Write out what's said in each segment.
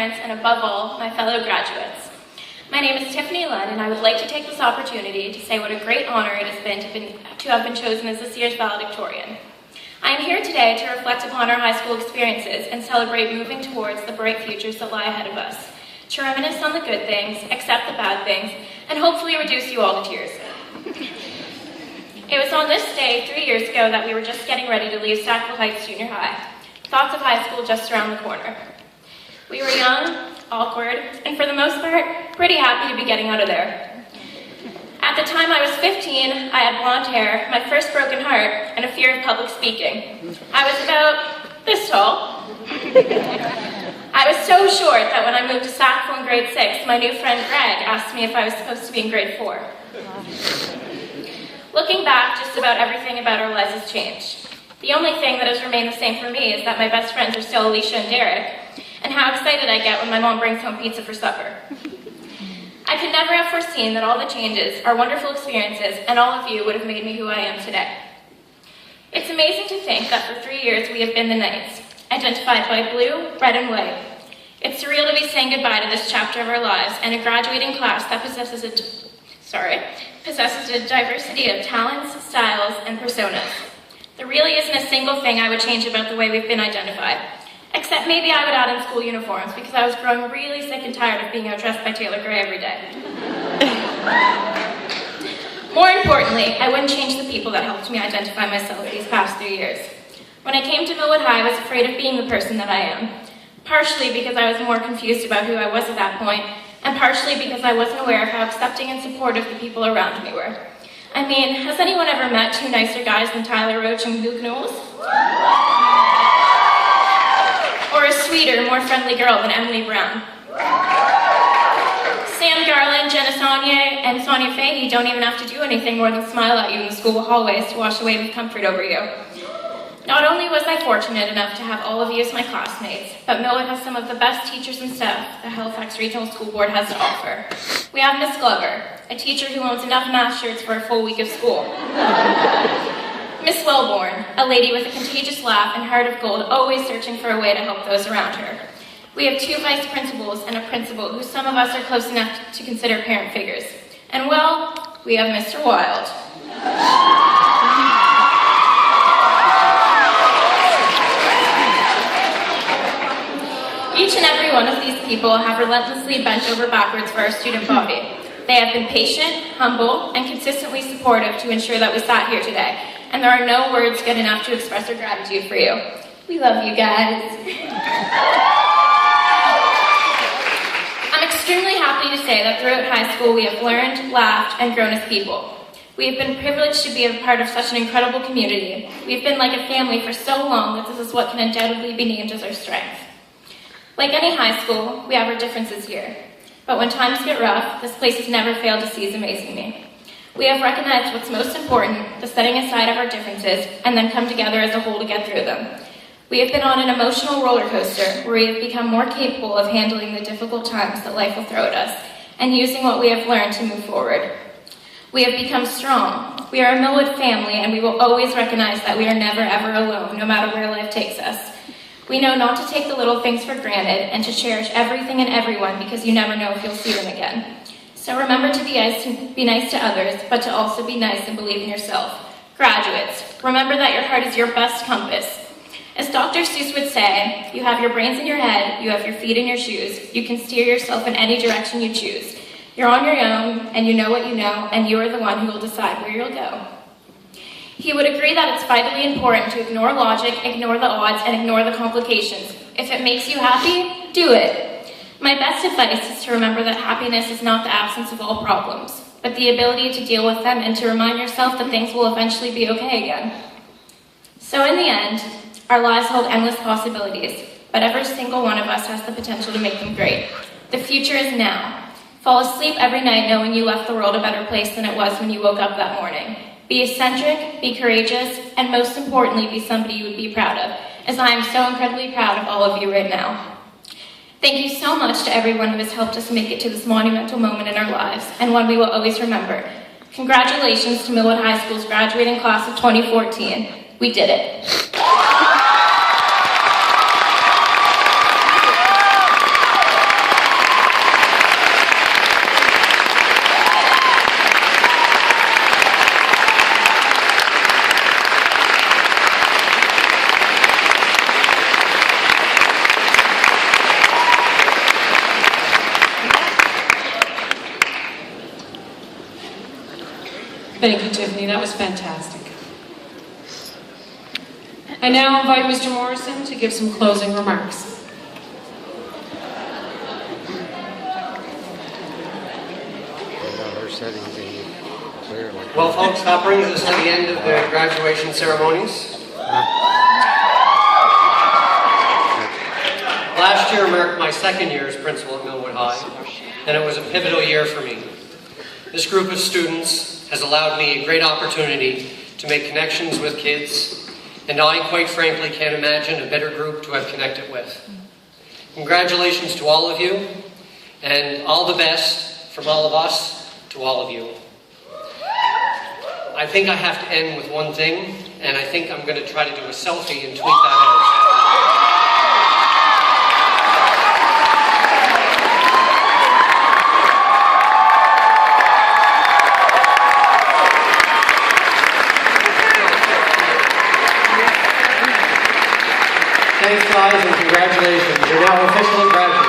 parents, and above all, my fellow graduates. My name is Tiff, and I would like to take this opportunity to say what a great honor it has been to have been chosen as this year's valedictorian. I am here today to reflect upon our high school experiences and celebrate moving towards the bright futures that lie ahead of us, to reminisce on the good things, accept the bad things, and hopefully reduce you all to tears. It was on this day 3 years ago that we were just getting ready to leave Sackville Heights Junior High. Thoughts of high school just around the corner. We were young, awkward, and for the most part, pretty happy to be getting out of there. At the time I was 15, I had blonde hair, my first broken heart, and a fear of public speaking. I was about this tall. I was so short that when I moved to Sackville in grade 6, my new friend Greg asked me if I was supposed to be in grade 4. Looking back, just about everything about our lives has changed. The only thing that has remained the same for me is that my best friends are still Alicia and Derek, and how excited I get when my mom brings home pizza for supper. I could never have foreseen that all the changes, our wonderful experiences, and all of you would have made me who I am today. It's amazing to think that for 3 years we have been the Knights, identified by blue, red, and white. It's surreal to be saying goodbye to this chapter of our lives and a graduating class that possesses a diversity of talents, styles, and personas. There really isn't a single thing I would change about the way we've been identified, except maybe I would add in school uniforms because I was growing really sick and tired of being outdressed by Taylor Gray every day. More importantly, I wouldn't change the people that helped me identify myself these past 3 years. When I came to Millwood High, I was afraid of being the person that I am, partially because I was more confused about who I was at that point, and partially because I wasn't aware of how accepting and supportive the people around me were. I mean, has anyone ever met two nicer guys than Tyler Roach and Luke Knowles? Or a sweeter, more friendly girl than Emily Brown? Sam Garland, Jenna Saunier, and Sonia Fahey don't even have to do anything more than smile at you in the school hallways to wash away with comfort over you. Not only was I fortunate enough to have all of you as my classmates, but Millwood has some of the best teachers and staff the Halifax Regional School Board has to offer. We have Miss Glover, a teacher who owns enough math shirts for a full week of school. Miss Wellborn, a lady with a contagious laugh and heart of gold, always searching for a way to help those around her. We have 2 vice principals and a principal who some of us are close enough to consider parent figures. And well, we have Mr. Wild. Each and every one of these people have relentlessly bent over backwards for our student body. They have been patient, humble, and consistently supportive to ensure that we sat here today, and there are no words good enough to express our gratitude for you. We love you guys. I'm extremely happy to say that throughout high school we have learned, laughed, and grown as people. We have been privileged to be a part of such an incredible community. We've been like a family for so long that this is what can undoubtedly be named as our strength. Like any high school, we have our differences here. But when times get rough, this place has never failed to seize amazing me. We have recognized what's most important, the setting aside of our differences, and then come together as a whole to get through them. We have been on an emotional roller coaster where we have become more capable of handling the difficult times that life will throw at us, and using what we have learned to move forward. We have become strong. We are a Millwood family, and we will always recognize that we are never ever alone, no matter where life takes us. We know not to take the little things for granted and to cherish everything and everyone because you never know if you'll see them again. So remember to be nice to others, but to also be nice and believe in yourself. Graduates, remember that your heart is your best compass. As Dr. Seuss would say, you have your brains in your head, you have your feet in your shoes, you can steer yourself in any direction you choose. You're on your own, and you know what you know, and you are the one who will decide where you'll go. He would agree that it's vitally important to ignore logic, ignore the odds, and ignore the complications. If it makes you happy, do it. My best advice is to remember that happiness is not the absence of all problems, but the ability to deal with them and to remind yourself that things will eventually be okay again. So in the end, our lives hold endless possibilities, but every single one of us has the potential to make them great. The future is now. Fall asleep every night knowing you left the world a better place than it was when you woke up that morning. Be eccentric, be courageous, and most importantly, be somebody you would be proud of, as I am so incredibly proud of all of you right now. Thank you so much to everyone who has helped us make it to this monumental moment in our lives, and one we will always remember. Congratulations to Millwood High School's graduating class of 2014. We did it. Thank you, Tiffany. That was fantastic. I now invite Mr. Morrison to give some closing remarks. Well, folks, that brings us to the end of the graduation ceremonies. Last year marked my second year as principal at Millwood High, and it was a pivotal year for me. This group of students has allowed me a great opportunity to make connections with kids, and I, quite frankly, can't imagine a better group to have connected with. Congratulations to all of you, and all the best from all of us to all of you. I think I have to end with one thing, and I think I'm going to try to do a selfie and tweet that out. Thanks, guys, and congratulations. You're now officially graduates.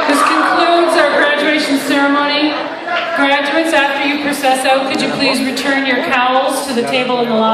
This concludes our graduation ceremony. Graduates, after you process out, could you please return your cowls to the table in the lobby?